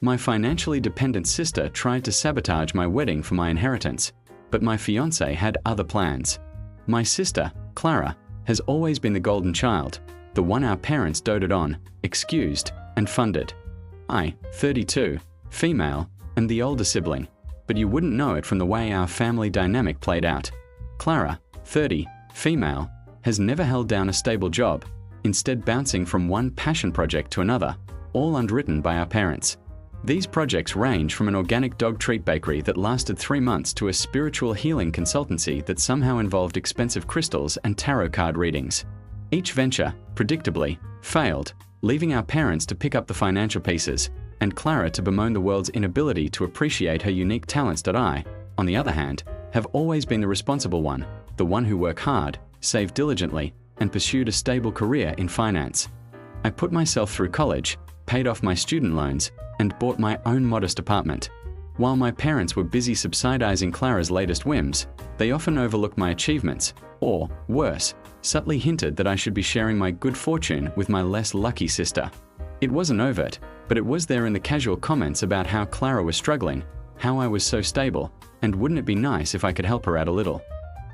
My financially dependent sister tried to sabotage my wedding for my inheritance, but my fiancé had other plans. My sister, Clara, has always been the golden child, the one our parents doted on, excused, and funded. I, 32, female, am the older sibling, but you wouldn't know it from the way our family dynamic played out. Clara, 30, female, has never held down a stable job, instead bouncing from one passion project to another, all underwritten by our parents. These projects range from an organic dog treat bakery that lasted 3 months to a spiritual healing consultancy that somehow involved expensive crystals and tarot card readings. Each venture, predictably, failed, leaving our parents to pick up the financial pieces, and Clara to bemoan the world's inability to appreciate her unique talents. I, on the other hand, have always been the responsible one, the one who worked hard, saved diligently, and pursued a stable career in finance. I put myself through college, paid off my student loans, and bought my own modest apartment. While my parents were busy subsidizing Clara's latest whims, they often overlooked my achievements, or, worse, subtly hinted that I should be sharing my good fortune with my less lucky sister. It wasn't overt, but it was there in the casual comments about how Clara was struggling, how I was so stable, and wouldn't it be nice if I could help her out a little.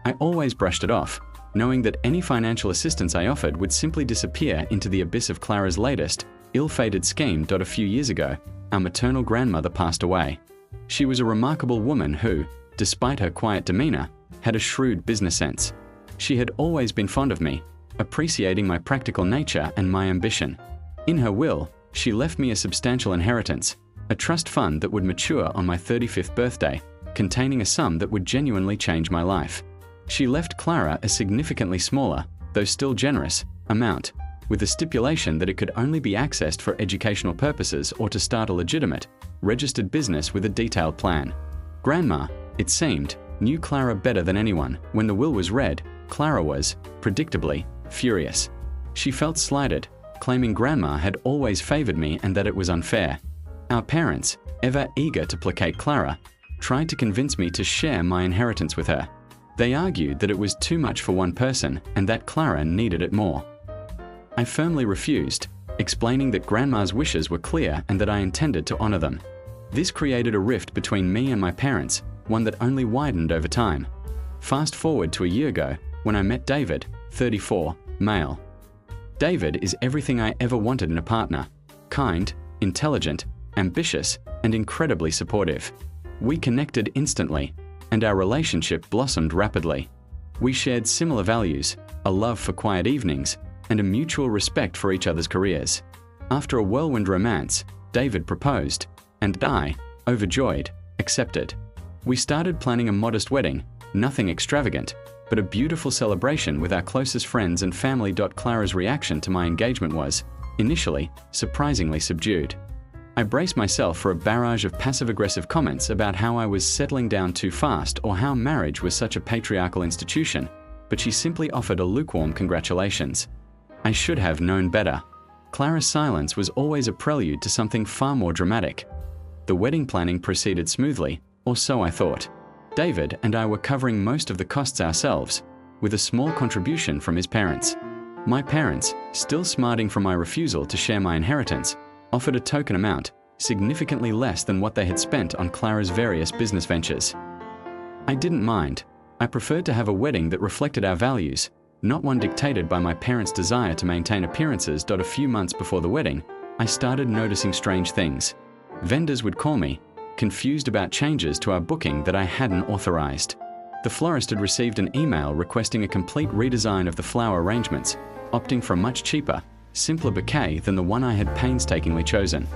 I always brushed it off, knowing that any financial assistance I offered would simply disappear into the abyss of Clara's latest, ill-fated scheme. A few years ago, our maternal grandmother passed away. She was a remarkable woman who, despite her quiet demeanor, had a shrewd business sense. She had always been fond of me, appreciating my practical nature and my ambition. In her will, she left me a substantial inheritance, a trust fund that would mature on my 35th birthday, containing a sum that would genuinely change my life. She left Clara a significantly smaller, though still generous, amount, with the stipulation that it could only be accessed for educational purposes or to start a legitimate, registered business with a detailed plan. Grandma, it seemed, knew Clara better than anyone. When the will was read, Clara was, predictably, furious. She felt slighted, claiming Grandma had always favored me and that it was unfair. Our parents, ever eager to placate Clara, tried to convince me to share my inheritance with her. They argued that it was too much for one person and that Clara needed it more. I firmly refused, explaining that Grandma's wishes were clear and that I intended to honor them. This created a rift between me and my parents, one that only widened over time. Fast forward to a year ago, when I met David, 34, male. David is everything I ever wanted in a partner: kind, intelligent, ambitious, and incredibly supportive. We connected instantly, and our relationship blossomed rapidly. We shared similar values, a love for quiet evenings, and a mutual respect for each other's careers. After a whirlwind romance, David proposed, and I, overjoyed, accepted. We started planning a modest wedding, nothing extravagant, but a beautiful celebration with our closest friends and family. Clara's reaction to my engagement was, initially, surprisingly subdued. I braced myself for a barrage of passive-aggressive comments about how I was settling down too fast or how marriage was such a patriarchal institution, but she simply offered a lukewarm congratulations. I should have known better. Clara's silence was always a prelude to something far more dramatic. The wedding planning proceeded smoothly, or so I thought. David and I were covering most of the costs ourselves, with a small contribution from his parents. My parents, still smarting from my refusal to share my inheritance, offered a token amount, significantly less than what they had spent on Clara's various business ventures. I didn't mind. I preferred to have a wedding that reflected our values, not one dictated by my parents' desire to maintain appearances. A few months before the wedding, I started noticing strange things. Vendors would call me, confused about changes to our booking that I hadn't authorized. The florist had received an email requesting a complete redesign of the flower arrangements, opting for a much cheaper, simpler bouquet than the one I had painstakingly chosen.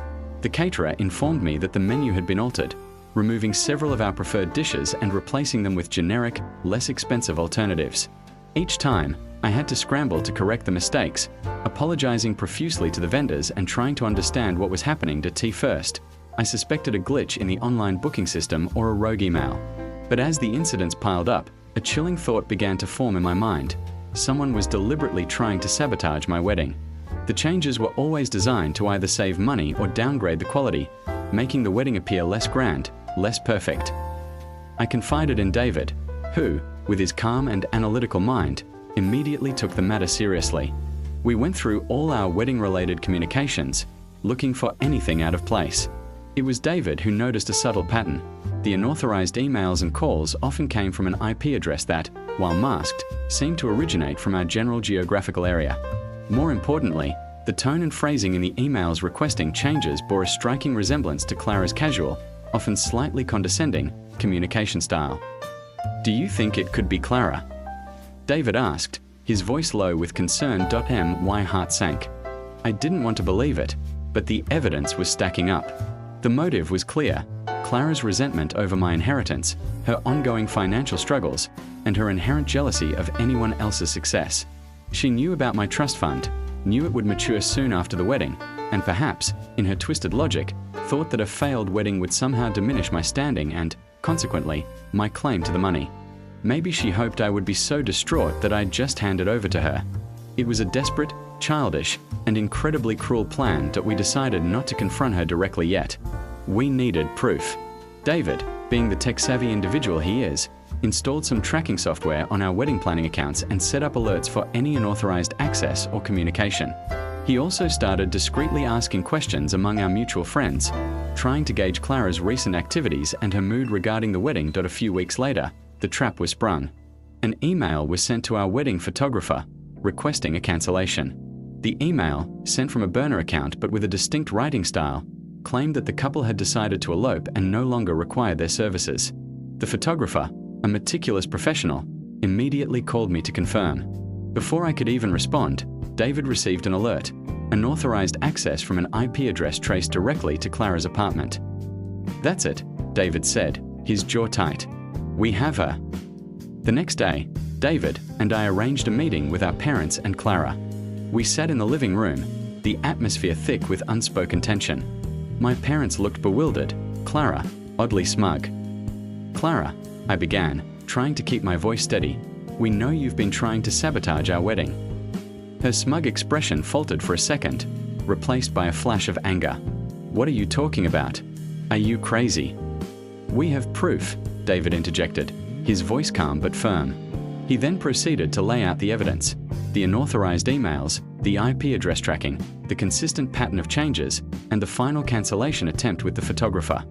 The caterer informed me that the menu had been altered, removing several of our preferred dishes and replacing them with generic, less expensive alternatives. Each time, I had to scramble to correct the mistakes, apologizing profusely to the vendors and trying to understand what was happening. First, I suspected a glitch in the online booking system or a rogue email. But as the incidents piled up, a chilling thought began to form in my mind. Someone was deliberately trying to sabotage my wedding. The changes were always designed to either save money or downgrade the quality, making the wedding appear less grand, less perfect. I confided in David, who, with his calm and analytical mind, immediately took the matter seriously. We went through all our wedding-related communications, looking for anything out of place. It was David who noticed a subtle pattern. The unauthorized emails and calls often came from an IP address that, while masked, seemed to originate from our general geographical area. More importantly, the tone and phrasing in the emails requesting changes bore a striking resemblance to Clara's casual, often slightly condescending, communication style. "Do you think it could be Clara?" David asked, his voice low with concern. My heart sank. I didn't want to believe it, but the evidence was stacking up. The motive was clear: Clara's resentment over my inheritance, her ongoing financial struggles, and her inherent jealousy of anyone else's success. She knew about my trust fund, knew it would mature soon after the wedding, and perhaps, in her twisted logic, thought that a failed wedding would somehow diminish my standing and, consequently, my claim to the money. Maybe she hoped I would be so distraught that I'd just hand it over to her. It was a desperate, childish, and incredibly cruel plan that we decided not to confront her directly yet. We needed proof. David, being the tech-savvy individual he is, installed some tracking software on our wedding planning accounts and set up alerts for any unauthorized access or communication. He also started discreetly asking questions among our mutual friends, trying to gauge Clara's recent activities and her mood regarding the wedding. A few weeks later, the trap was sprung. An email was sent to our wedding photographer, requesting a cancellation. The email, sent from a burner account but with a distinct writing style, claimed that the couple had decided to elope and no longer required their services. The photographer, a meticulous professional, immediately called me to confirm. Before I could even respond, David received an alert: unauthorized access from an IP address traced directly to Clara's apartment. "That's it," David said, his jaw tight. "We have her." The next day, David and I arranged a meeting with our parents and Clara. We sat in the living room, the atmosphere thick with unspoken tension. My parents looked bewildered, Clara oddly smug. "Clara," I began, trying to keep my voice steady, "we know you've been trying to sabotage our wedding." Her smug expression faltered for a second, replaced by a flash of anger. "What are you talking about? Are you crazy?" "We have proof," David interjected, his voice calm but firm. He then proceeded to lay out the evidence: the unauthorized emails, the IP address tracking, the consistent pattern of changes, and the final cancellation attempt with the photographer.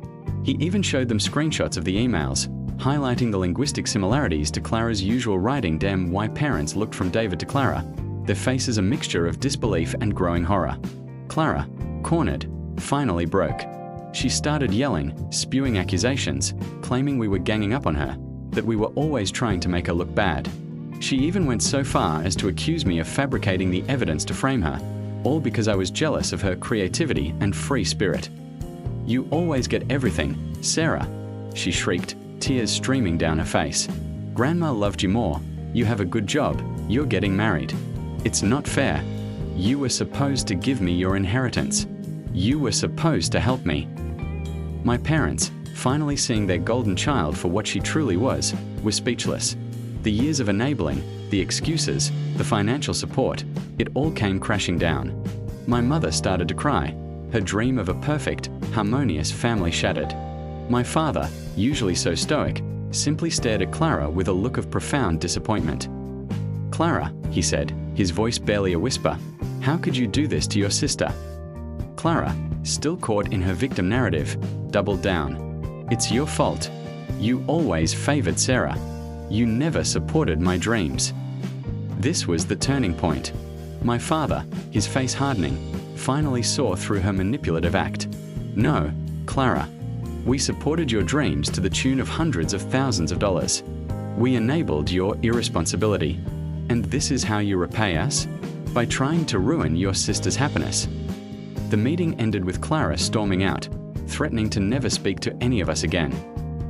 He even showed them screenshots of the emails, highlighting the linguistic similarities to Clara's usual writing. My parents looked from David to Clara, their faces a mixture of disbelief and growing horror. Clara, cornered, finally broke. She started yelling, spewing accusations, claiming we were ganging up on her, that we were always trying to make her look bad. She even went so far as to accuse me of fabricating the evidence to frame her, all because I was jealous of her creativity and free spirit. "You always get everything, Sarah," she shrieked, tears streaming down her face. "Grandma loved you more. You have a good job. You're getting married. It's not fair. You were supposed to give me your inheritance. You were supposed to help me." My parents, finally seeing their golden child for what she truly was, were speechless. The years of enabling, the excuses, the financial support, it all came crashing down. My mother started to cry, her dream of a perfect, harmonious family shattered. My father, usually so stoic, simply stared at Clara with a look of profound disappointment. "Clara," he said, his voice barely a whisper, "how could you do this to your sister?" Clara, still caught in her victim narrative, doubled down. "It's your fault. You always favored Sarah. You never supported my dreams." This was the turning point. My father, his face hardening, finally saw through her manipulative act. "No, Clara. We supported your dreams to the tune of hundreds of thousands of dollars. We enabled your irresponsibility. And this is how you repay us? By trying to ruin your sister's happiness." The meeting ended with Clara storming out, threatening to never speak to any of us again.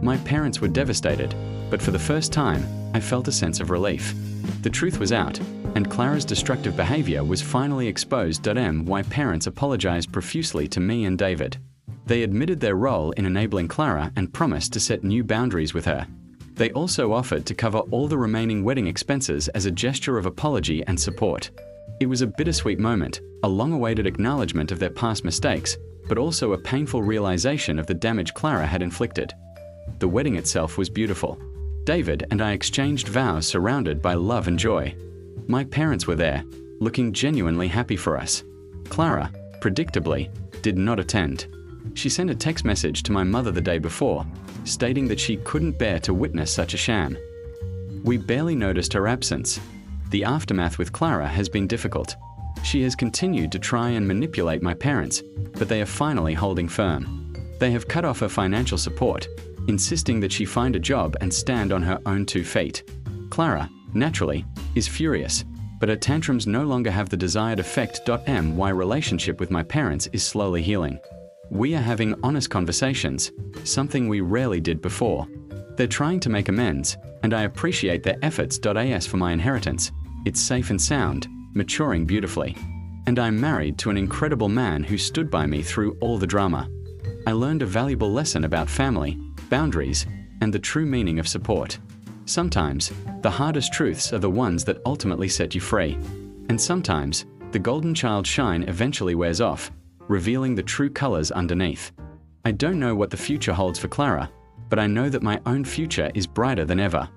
My parents were devastated, but for the first time, I felt a sense of relief. The truth was out, and Clara's destructive behavior was finally exposed. My parents apologized profusely to me and David. They admitted their role in enabling Clara and promised to set new boundaries with her. They also offered to cover all the remaining wedding expenses as a gesture of apology and support. It was a bittersweet moment, a long-awaited acknowledgement of their past mistakes, but also a painful realization of the damage Clara had inflicted. The wedding itself was beautiful. David and I exchanged vows surrounded by love and joy. My parents were there, looking genuinely happy for us. Clara, predictably, did not attend. She sent a text message to my mother the day before, stating that she couldn't bear to witness such a sham. We barely noticed her absence. The aftermath with Clara has been difficult. She has continued to try and manipulate my parents, but they are finally holding firm. They have cut off her financial support, insisting that she find a job and stand on her own 2 feet. Clara, naturally, is furious, but her tantrums no longer have the desired effect. My relationship with my parents is slowly healing. We are having honest conversations, something we rarely did before. They're trying to make amends, and I appreciate their efforts. For my inheritance, it's safe and sound, maturing beautifully. And I'm married to an incredible man who stood by me through all the drama. I learned a valuable lesson about family, boundaries, and the true meaning of support. Sometimes, the hardest truths are the ones that ultimately set you free. And sometimes, the golden child shine eventually wears off, revealing the true colors underneath. I don't know what the future holds for Clara, but I know that my own future is brighter than ever.